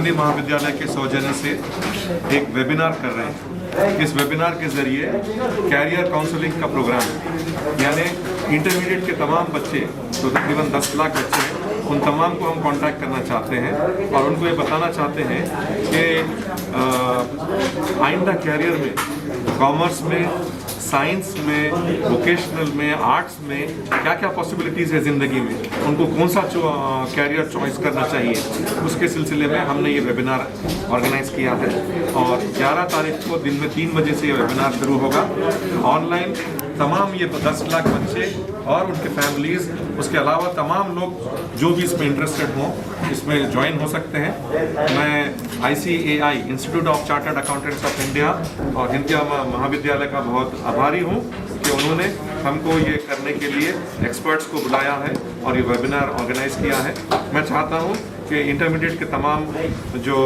दिल्ली महाविद्यालय के सौजन्य से एक वेबिनार कर रहे हैं। इस वेबिनार के जरिए कैरियर काउंसलिंग का प्रोग्राम यानी इंटरमीडिएट के तमाम बच्चे जो तकरीबन 10 लाख बच्चे हैं उन तमाम को हम कांटेक्ट करना चाहते हैं और उनको ये बताना चाहते हैं कि आइंदा कैरियर में कॉमर्स में, साइंस में, वोकेशनल में, आर्ट्स में क्या क्या पॉसिबिलिटीज़ है ज़िंदगी में, उनको कौन सा कैरियर चॉइस करना चाहिए, उसके सिलसिले में हमने ये वेबिनार ऑर्गेनाइज़ किया है। और 11 तारीख को दिन में 3 बजे से ये वेबिनार शुरू होगा। ऑनलाइन तमाम ये 10 लाख बच्चे और उनके फैमिलीज़, उसके अलावा तमाम लोग जो भी इसमें इंटरेस्टेड हों इसमें ज्वाइन हो सकते हैं। मैं ICAI institute of chartered accountants of India और हिंदिया महाविद्यालय का बहुत आभारी हूँ कि उन्होंने हमको ये करने के लिए एक्सपर्ट्स को बुलाया है और ये वेबिनार ऑर्गेनाइज किया है। मैं चाहता हूँ कि इंटरमीडिएट के तमाम जो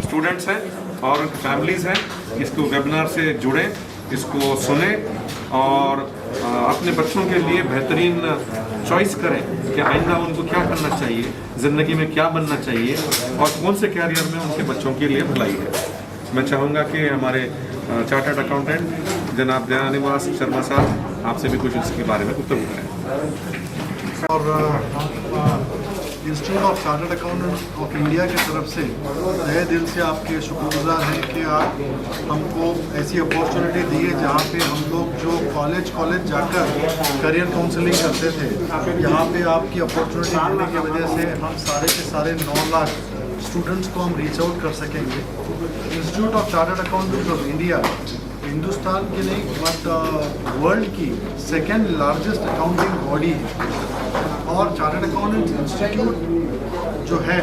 स्टूडेंट्स हैं और उनकी फैमिलीज़ हैं इसको वेबिनार से जुड़ें, इसको सुने और अपने बच्चों के लिए बेहतरीन चॉइस करें कि आइंदा उनको क्या करना चाहिए, ज़िंदगी में क्या बनना चाहिए और कौन से कैरियर में उनके बच्चों के लिए भलाई है। मैं चाहूँगा कि हमारे चार्टर्ड अकाउंटेंट जनाब दयानिवास शर्मा साहब आपसे भी कुछ इसके बारे में गुफ्तगू करें। और institute of chartered accountant of India की तरफ से तहे दिल से आपके शुक्रगुजार हैं कि आप हमको ऐसी अपॉर्चुनिटी दी है जहाँ पे हम लोग जो कॉलेज जाकर करियर काउंसलिंग करते थे, यहाँ पे आपकी अपॉर्चुनिटी मिलने की वजह से हम सारे के सारे 9 लाख स्टूडेंट्स को हम रीच आउट कर सकेंगे। Institute of chartered accountants of India Hindustan की नहीं बट वर्ल्ड की सेकेंड लार्जेस्ट अकाउंटिंग बॉडी है और चार्टर्ड अकाउंटेंट्स इंस्टीट्यूट जो है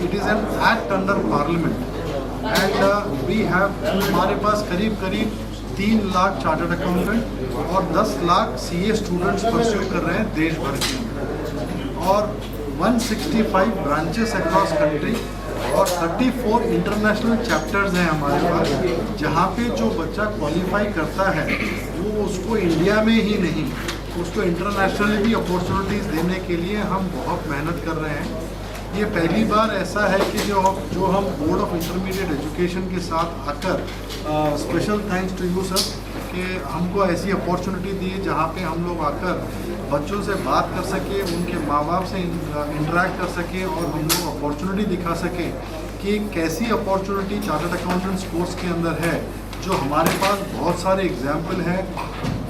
it is an act under parliament and we have हमारे पास करीब 3 लाख चार्टर्ड अकाउंटेंट और 10 लाख CA स्टूडेंट्स परस्यू कर रहे हैं देश भर के अंदर और 165 ब्रांचेस अक्रॉस कंट्री और 34 इंटरनेशनल चैप्टर्स हैं हमारे पास, जहाँ पे जो बच्चा क्वालिफाई करता है वो उसको इंडिया में ही नहीं उसको इंटरनेशनली भी अपॉर्चुनिटीज़ देने के लिए हम बहुत मेहनत कर रहे हैं। ये पहली बार ऐसा है कि जो हम बोर्ड ऑफ इंटरमीडिएट एजुकेशन के साथ आकर special thanks to you sir कि हमको ऐसी अपॉर्चुनिटी दी जहाँ पे हम लोग आकर बच्चों से बात कर सके, उनके माँ बाप से इंटरेक्ट कर सके और हम लोग अपॉर्चुनिटी दिखा सके कि कैसी अपॉर्चुनिटी चार्टर्ड अकाउंटेंट्स कोर्स के अंदर है। जो हमारे पास बहुत सारे एग्जाम्पल हैं,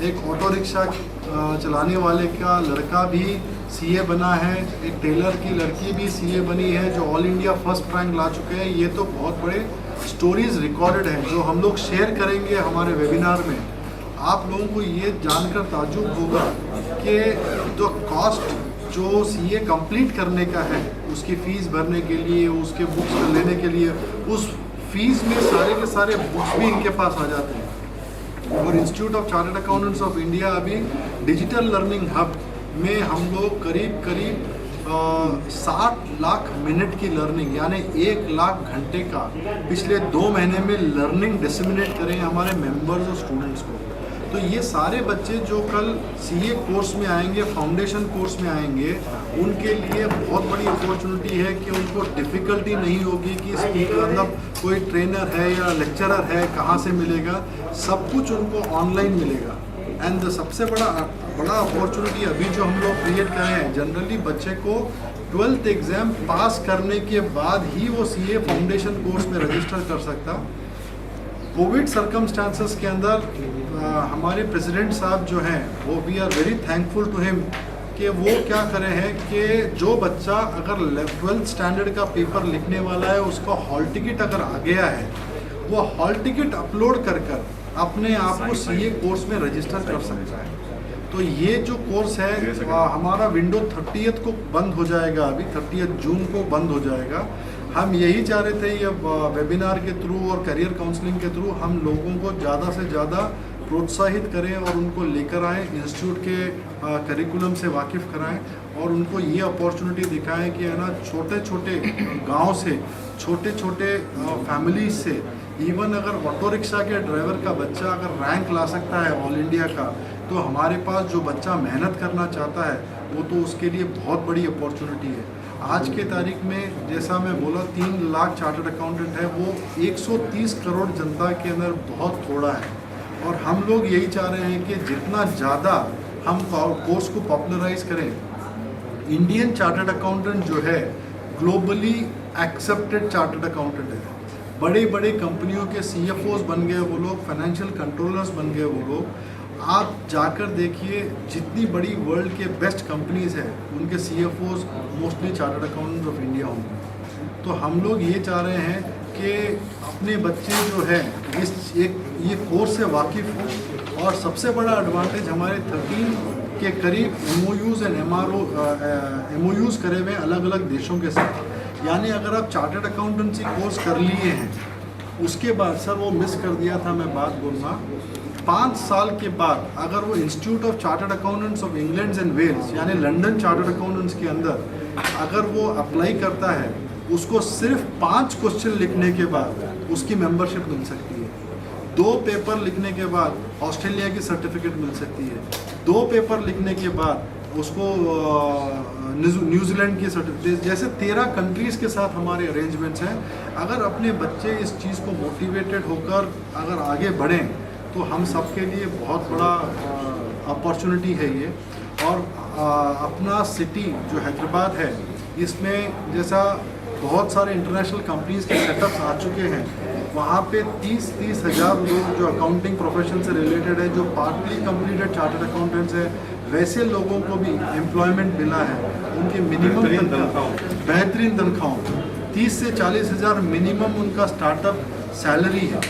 एक ऑटो रिक्शा चलाने वाले का लड़का भी CA बना है, एक टेलर की लड़की भी CA बनी है जो ऑल इंडिया फर्स्ट रैंक ला चुके हैं। ये तो बहुत बड़े स्टोरीज रिकॉर्डेड हैं जो हम लोग शेयर करेंगे हमारे वेबिनार में। आप लोगों को ये जानकर ताज्जुब होगा कि जो कॉस्ट जो CA कंप्लीट करने का है उसकी फ़ीस भरने के लिए, उसके बुक्स लेने के लिए, उस फीस में सारे के सारे बुक्स भी इनके पास आ जाते हैं। और institute of chartered accountants of India अभी डिजिटल लर्निंग हब में हम लोग करीब 60 लाख मिनट की लर्निंग यानी 1 लाख घंटे का पिछले 2 महीने में लर्निंग डिसमिनेट करें हमारे मेंबर्स और स्टूडेंट्स को। तो ये सारे बच्चे जो कल CA कोर्स में आएंगे, फाउंडेशन कोर्स में आएंगे, उनके लिए बहुत बड़ी अपॉर्चुनिटी है कि उनको डिफ़िकल्टी नहीं होगी कि मतलब कोई ट्रेनर है या लेक्चरर है कहाँ से मिलेगा, सब कुछ उनको ऑनलाइन मिलेगा। एंड सबसे बड़ा अपॉर्चुनिटी अभी जो हम लोग क्रिएट कर रहे हैं, जनरली बच्चे को 12th एग्ज़ाम पास करने के बाद ही वो CA फाउंडेशन कोर्स में रजिस्टर कर सकता। कोविड सर्कमस्टांसेस के अंदर हमारे प्रेसिडेंट साहब जो हैं वो we are very thankful to him कि वो क्या करे हैं कि जो बच्चा अगर 12th स्टैंडर्ड का पेपर लिखने वाला है उसका हॉल टिकट अगर आ गया है वो हॉल टिकट अपलोड कर अपने आप को CA कोर्स में रजिस्टर कर सकता है। तो ये जो कोर्स है हमारा विंडो 30th को बंद हो जाएगा, अभी 30 जून को बंद हो जाएगा। हम यही चाह रहे थे ये वेबिनार के थ्रू और करियर काउंसलिंग के थ्रू हम लोगों को ज़्यादा से ज़्यादा प्रोत्साहित करें और उनको लेकर आएँ, इंस्टीट्यूट के करिकुलम से वाकिफ़ कराएं और उनको ये अपॉर्चुनिटी दिखाएं कि है ना छोटे छोटे गांव से, छोटे छोटे फैमिली से, इवन अगर ऑटो रिक्शा के ड्राइवर का बच्चा अगर रैंक ला सकता है ऑल इंडिया का, तो हमारे पास जो बच्चा मेहनत करना चाहता है वो तो उसके लिए बहुत बड़ी अपॉर्चुनिटी है। आज के तारीख में जैसा मैं बोला 3 लाख चार्टर्ड अकाउंटेंट है, वो 130 करोड़ जनता के अंदर बहुत थोड़ा है। और हम लोग यही चाह रहे हैं कि जितना ज़्यादा हम कोर्स को पॉपुलराइज करें, इंडियन चार्टर्ड अकाउंटेंट जो है ग्लोबली एक्सेप्टेड चार्टर्ड अकाउंटेंट है। बड़े बड़े कंपनियों के CFOs बन गए वो लोग, फाइनेंशियल कंट्रोलर्स बन गए वो लोग। आप जाकर देखिए जितनी बड़ी वर्ल्ड के बेस्ट कंपनीज हैं उनके CFOs mostly chartered accountant of India होंगे। तो हम लोग ये चाह रहे हैं कि अपने बच्चे जो है ये कोर्स से वाकिफ़ हो। और सबसे बड़ा एडवांटेज हमारे 13 के करीब MOUs एंड MOUs करे हुए अलग अलग देशों के साथ। यानी अगर आप चार्टर्ड अकाउंटेंसी कोर्स कर लिए हैं, उसके बाद सर वो मिस कर दिया था मैं बात बोलना, 5 साल के बाद अगर वो institute of chartered accountants of England and Wales यानी लंदन चार्टर्ड अकाउंटेंट्स के अंदर अगर वो अप्लाई करता है, उसको सिर्फ 5 क्वेश्चन लिखने के बाद उसकी मेंबरशिप मिल सकती है। 2 पेपर लिखने के बाद ऑस्ट्रेलिया की सर्टिफिकेट मिल सकती है। 2 पेपर लिखने के बाद उसको न्यूजीलैंड की सर्टिफिकेट, जैसे 13 कंट्रीज़ के साथ हमारे अरेंजमेंट्स हैं। अगर अपने बच्चे इस चीज़ को मोटिवेटेड होकर अगर आगे बढ़ें तो हम सब के लिए बहुत बड़ा अपॉर्चुनिटी है ये। और अपना सिटी जो हैदराबाद है, इसमें जैसा बहुत सारे इंटरनेशनल कंपनीज़ के सेटअप्स आ चुके हैं, वहाँ पे 30 हज़ार लोग जो अकाउंटिंग प्रोफेशन से रिलेटेड है, जो पार्टली कंप्लीटेड चार्टर्ड अकाउंटेंट्स हैं, वैसे लोगों को भी एम्प्लॉयमेंट मिला है। उनके मिनिमम बेहतरीन तनख्वाहों 30 से 40 हज़ार मिनिमम उनका स्टार्टअप सैलरी है।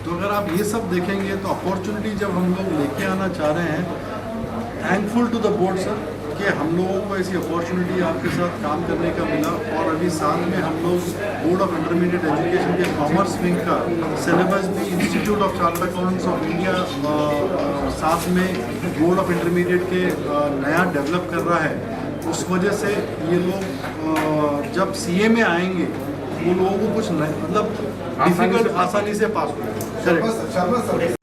तो अगर आप ये सब देखेंगे तो अपॉर्चुनिटी जब हम लोग लेके आना चाह रहे हैं, thankful to the board sir कि हम लोगों को ऐसी अपॉर्चुनिटी आपके साथ काम करने का मिला। और अभी साथ में हम लोग बोर्ड ऑफ इंटरमीडिएट एजुकेशन के कॉमर्स विंग का सिलेबस भी institute of chartered accountants of India साथ में बोर्ड ऑफ इंटरमीडिएट के नया डेवलप कर रहा है। उस वजह से ये लोग जब CA में आएंगे वो लोगों को कुछ मतलब डिफिकल्ट आसानी से पास हो। शर्मा सर